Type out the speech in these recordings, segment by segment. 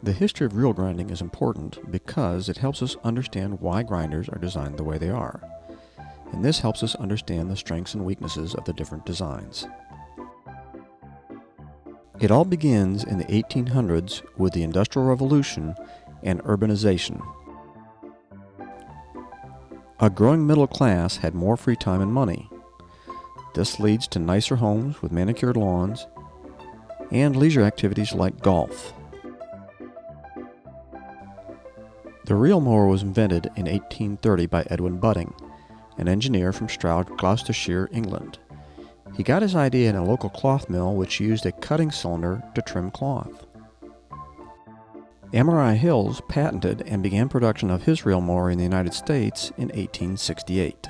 The history of reel grinding is important because it helps us understand why grinders are designed the way they are, and this helps us understand the strengths and weaknesses of the different designs. It all begins in the 1800s with the Industrial Revolution and urbanization. A growing middle class had more free time and money. This leads to nicer homes with manicured lawns and leisure activities like golf. The reel mower was invented in 1830 by Edwin Budding, an engineer from Stroud, Gloucestershire, England. He got his idea in a local cloth mill which used a cutting cylinder to trim cloth. MRI Hills patented and began production of his reel mower in the United States in 1868.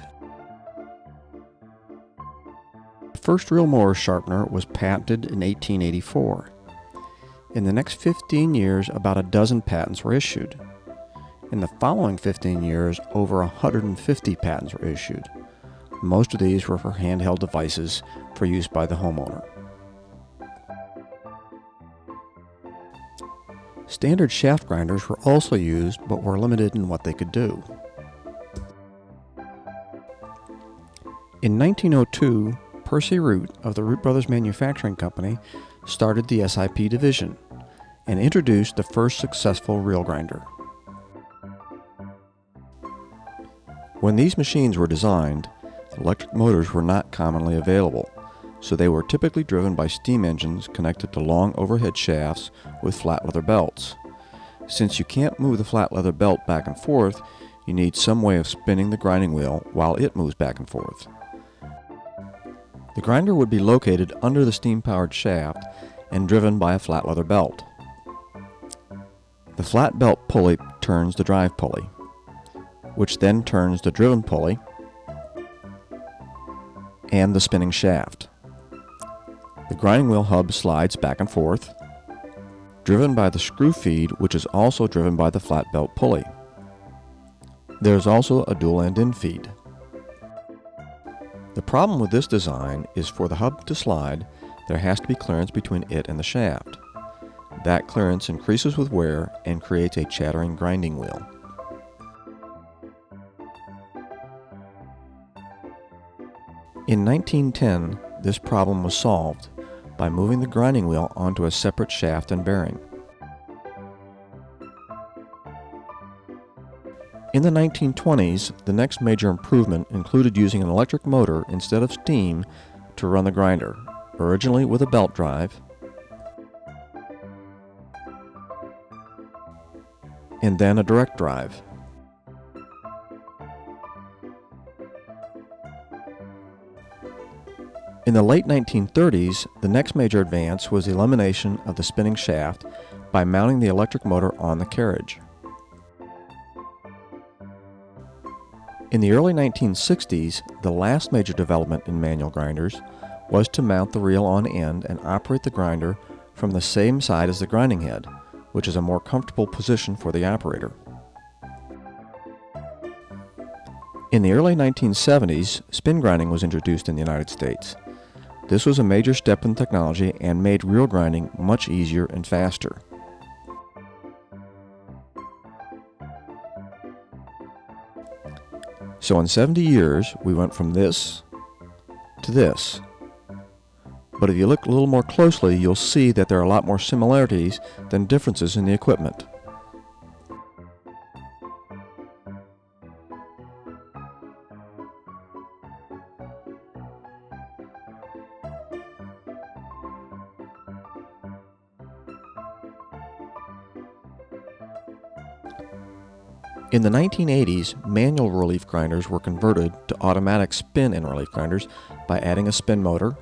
The first reel mower sharpener was patented in 1884. In the next 15 years, about a dozen patents were issued. In the following 15 years, over 150 patents were issued. Most of these were for handheld devices for use by the homeowner. Standard shaft grinders were also used, but were limited in what they could do. In 1902, Percy Root of the Root Brothers Manufacturing Company started the SIP division and introduced the first successful reel grinder. When these machines were designed, electric motors were not commonly available, so they were typically driven by steam engines connected to long overhead shafts with flat leather belts. Since you can't move the flat leather belt back and forth, you need some way of spinning the grinding wheel while it moves back and forth. The grinder would be located under the steam-powered shaft and driven by a flat leather belt. The flat belt pulley turns the drive pulley, which then turns the driven pulley and the spinning shaft. The grinding wheel hub slides back and forth, driven by the screw feed, which is also driven by the flat belt pulley. There is also a dual end in feed. The problem with this design is for the hub to slide, there has to be clearance between it and the shaft. That clearance increases with wear and creates a chattering grinding wheel. In 1910, this problem was solved by moving the grinding wheel onto a separate shaft and bearing. In the 1920s, the next major improvement included using an electric motor instead of steam to run the grinder, originally with a belt drive, and then a direct drive. In the late 1930s, the next major advance was the elimination of the spinning shaft by mounting the electric motor on the carriage. In the early 1960s, the last major development in manual grinders was to mount the reel on end and operate the grinder from the same side as the grinding head, which is a more comfortable position for the operator. In the early 1970s, spin grinding was introduced in the United States. This was a major step in technology and made reel grinding much easier and faster. So in 70 years, we went from this to this. But if you look a little more closely, you'll see that there are a lot more similarities than differences in the equipment. In the 1980s, manual relief grinders were converted to automatic spin and relief grinders by adding a spin motor,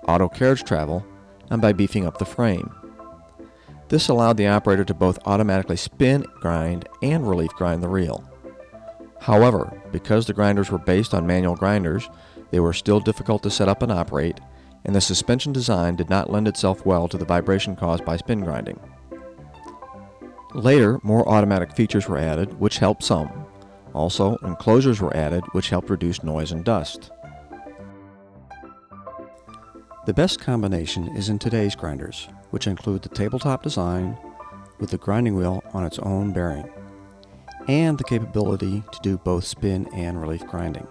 auto carriage travel, and by beefing up the frame. This allowed the operator to both automatically spin, grind, and relief grind the reel. However, because the grinders were based on manual grinders, they were still difficult to set up and operate, and the suspension design did not lend itself well to the vibration caused by spin grinding. Later, more automatic features were added, which helped some. Also, enclosures were added, which helped reduce noise and dust. The best combination is in today's grinders, which include the tabletop design, with the grinding wheel on its own bearing, and the capability to do both spin and relief grinding.